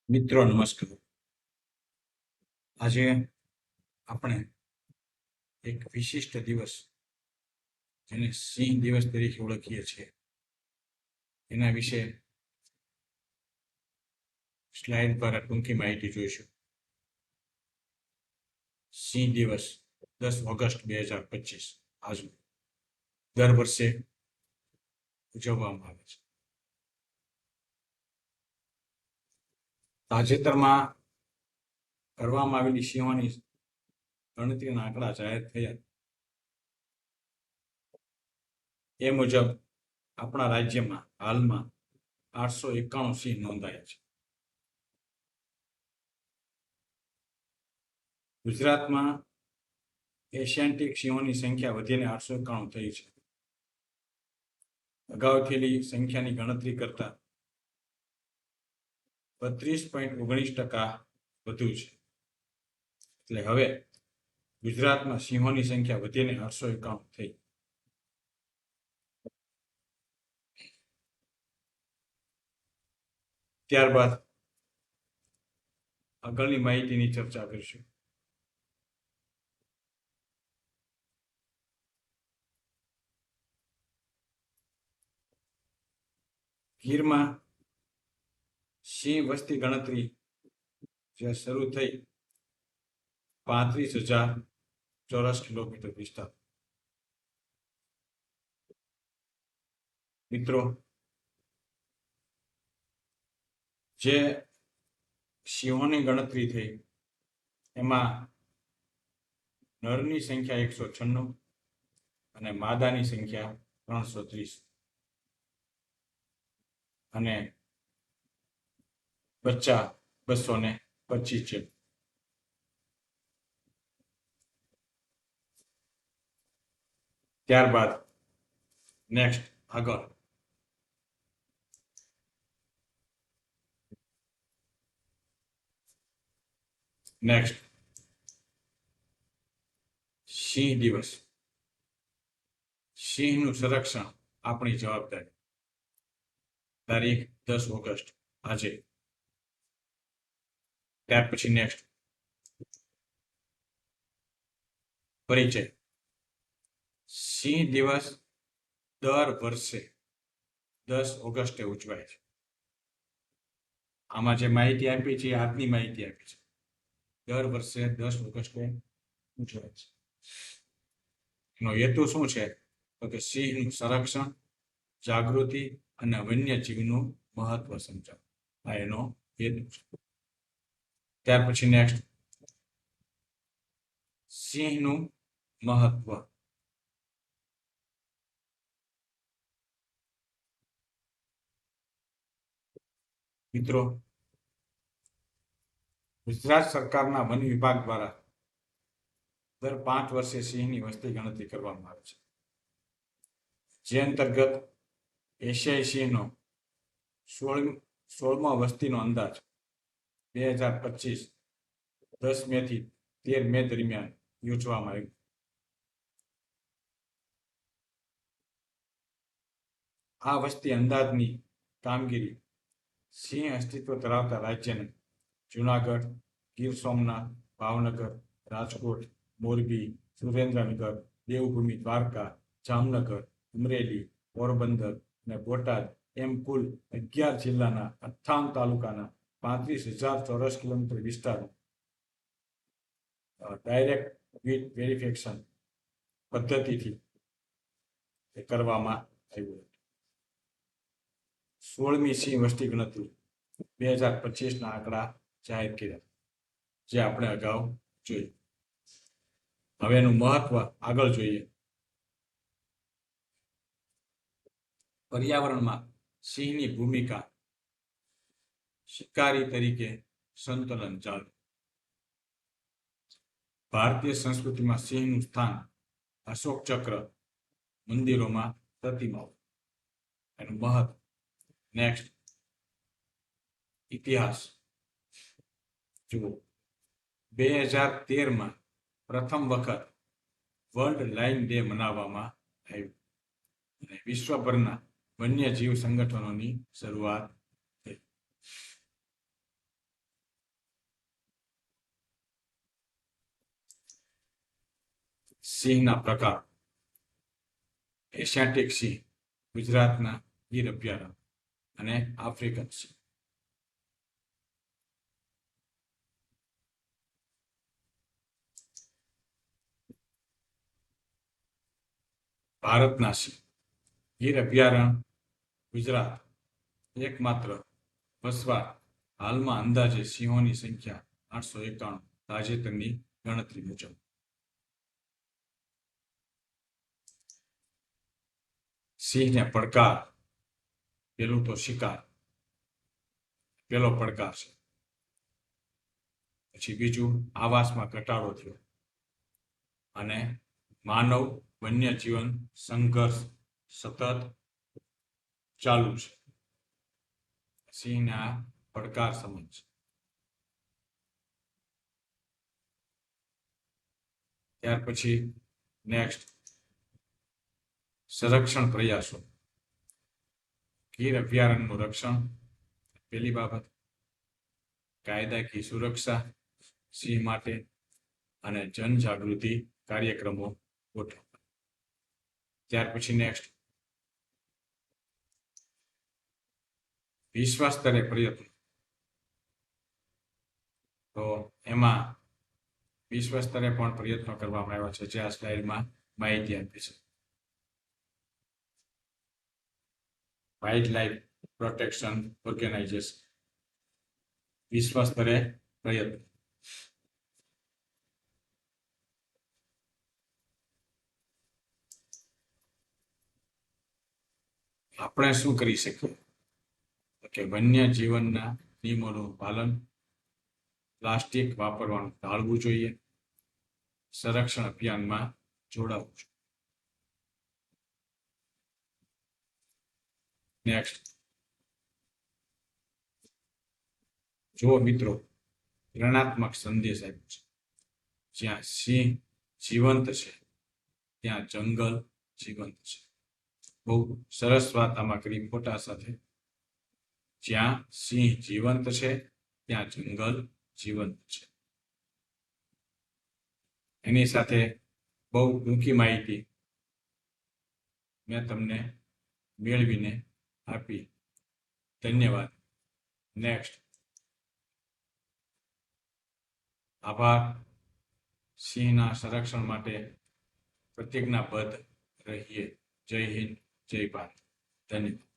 મિત્રો નમસ્કાર. આજે આપણે એક વિશિષ્ટ દિવસ જેને સિંહ દિવસ તરીકે ઓળખીએ છીએ એના વિશે સ્લાઇડ દ્વારા ટૂંકી માહિતી જોઈશું. સિંહ દિવસ 10 ઓગસ્ટ 2025 આજનો દર વર્ષે ઉજવવામાં આવે છે. તાજેતરમાં કરવામાં આવેલી સિંહોની ગણતરીના આંકડા જાહેર થયા એ મુજબ આપણા રાજ્યમાં હાલમાં 891 સિંહ નોંધાયા છે. ગુજરાતમાં એશિયાન્ટિક સિંહોની સંખ્યા વધીને 891 થઈ છે. અગાઉ થયેલી સંખ્યાની ગણતરી કરતા 32.19% વધુ છે. એટલે હવે ગુજરાતમાં સિંહોની સંખ્યા વધીને 891 થઈ. ત્યારબાદ આગળની માહિતીની ચર્ચા કરીશું. ગીરમાં સિંહ વસ્તી ગણતરી જે શરૂ થઈ 35,000 ચોરસ કિલોમીટર વિસ્તાર. મિત્રો, જે સિંહોની ગણતરી થઈ એમાં નરની સંખ્યા 196 અને માદાની સંખ્યા 330 અને બચ્ચા 225 છે. ત્યારબાદ નેક્સ્ટ આગળ સિંહ દિવસ. સિંહનું સંરક્ષણ આપણી જવાબદારી. તારીખ 10 ઓગસ્ટ આજે. ત્યાર પછી નેક્સ્ટ પરિચય. સિંહ દિવસ દર વર્ષે 10 ઓગસ્ટે ઉજવાય છે. આમાં જે માહિતી આપી છે આજની માહિતી આપી છે. દર વર્ષે 10 ઓગસ્ટે ઉજવાય છે. એનો હેતુ શું છે? તો કે સિંહનું સંરક્ષણ, જાગૃતિ અને વન્યજીવનું મહત્વ સમજાવવું. આ એનો હેતુ છે. ત્યાર પછી નેક્સ્ટ સિંહનું મહત્વ. મિત્રો, ગુજરાત સરકારના વન વિભાગ દ્વારા દર 5 વર્ષે સિંહની વસ્તી ગણતરી કરવામાં આવે છે. જે અંતર્ગત એશિયાઈ સિંહનો 16મા વસ્તીનો અંદાજ 2025 10 મે થી 13 મે દરમિયાન યોજવામાં આવ્યો. આ વસ્તી અંદાજની કામગીરી સિંહ અસ્તિત્વ ધરાવતા રાજ્યને જુનાગઢ, ગીર સોમનાથ, ભાવનગર, રાજકોટ, મોરબી, સુરેન્દ્રનગર, દેવભૂમિ દ્વારકા, જામનગર, અમરેલી, પોરબંદર અને બોટાદ એમ કુલ 11 જિલ્લાના 58 તાલુકાના 35,000 ચોરસ કિલોમીટર વિસ્તાર ડાયરેક્ટ વિથ વેરિફિકેશન પદ્ધતિથી કરવામાં આવ્યું. 16મી સિંહ વસ્તી ગણતરી 2025ના આંકડા જાહેર કર્યા, જે આપણે અગાઉ જોયું. હવે એનું મહત્વ આગળ જોઈએ. પર્યાવરણમાં સિંહની ભૂમિકા. શિકારી તરીકે સંતુલન જાળવે. ભારતીય સંસ્કૃતિમાં સિંહનું સ્થાન અશોક ચક્ર, મંદિરોમાં પ્રતિમાઓ. એનું મહત્વ. નેક્સ્ટ ઇતિહાસ જુઓ. 2013માં પ્રથમ વખત વર્લ્ડ લાયન ડે મનાવવામાં આવ્યો અને વિશ્વભરના વન્યજીવ સંગઠનોની શરૂઆત થઈ. સિંહના પ્રકાર. એશિયાટિક સિંહ, ગુજરાતના ગીર અભયારણ્ય અને આફ્રિકન સિંહ. ભારતના સિંહ, ગીર અભયારણ્ય, ગુજરાત, એકમાત્ર વસવાટ. હાલમાં અંદાજે સિંહોની સંખ્યા 891, તાજેતરની ગણતરી મુજબ. સિંહને પડકાર. પેલું તો શિકાર, પેલો પડકાર છે. પછી બીજું, આવાસમાં ઘટાડો થયો અને માનવ વન્યજીવન સંઘર્ષ સતત ચાલુ છે. સિંહના પડકાર સમાન છે. ત્યાર પછી નેક્સ્ટ, સંરક્ષણ પ્રયાસો. ગીર અભયારણ્યનું રક્ષણ, પહેલી બાબત. કાયદાકીય સુરક્ષા સિંહ માટે અને જનજાગૃતિ કાર્યક્રમો ગોઠવવા. ત્યાર પછી નેક્સ્ટ, વિશ્વ સ્તરે પ્રયત્નો. તો એમાં વિશ્વ સ્તરે પણ પ્રયત્નો કરવામાં આવ્યા છે, જે આ સ્લાઇડમાં માહિતી આપી છે. વાઇલ્ડ લાઈફ પ્રોટેક્શન ઓર્ગેનાઇઝેશન, વિશ્વ સ્તરે પ્રયત્ન. આપણે શું કરી શકીએ? કે વન્ય જીવનના નિયમોનું પાલન, પ્લાસ્ટિક વાપરવાનું ટાળવું જોઈએ, સંરક્ષણ અભિયાનમાં જોડાવું જોઈએ. નેક્સ્ટ, જો મિત્રો પ્રેરણાત્મક સંદેશ આપ્યો છે. જ્યાં સિંહ જીવંત છે ત્યાં જંગલ જીવંત છે. બહુ સરસ વાત આમાં કરી ફોટા સાથે. જ્યાં સિંહ જીવંત છે ત્યાં જંગલ જીવંત છે. એની સાથે બહુ ટૂંકી માહિતી મેં તમને મેળવીને આપી. ધન્યવાદ. નેક્સ્ટ, આભાર. સિંહના સંરક્ષણ માટે પ્રતિજ્ઞાબદ્ધ રહીએ. જય હિન્દ, જય ભારત. ધન્યવાદ.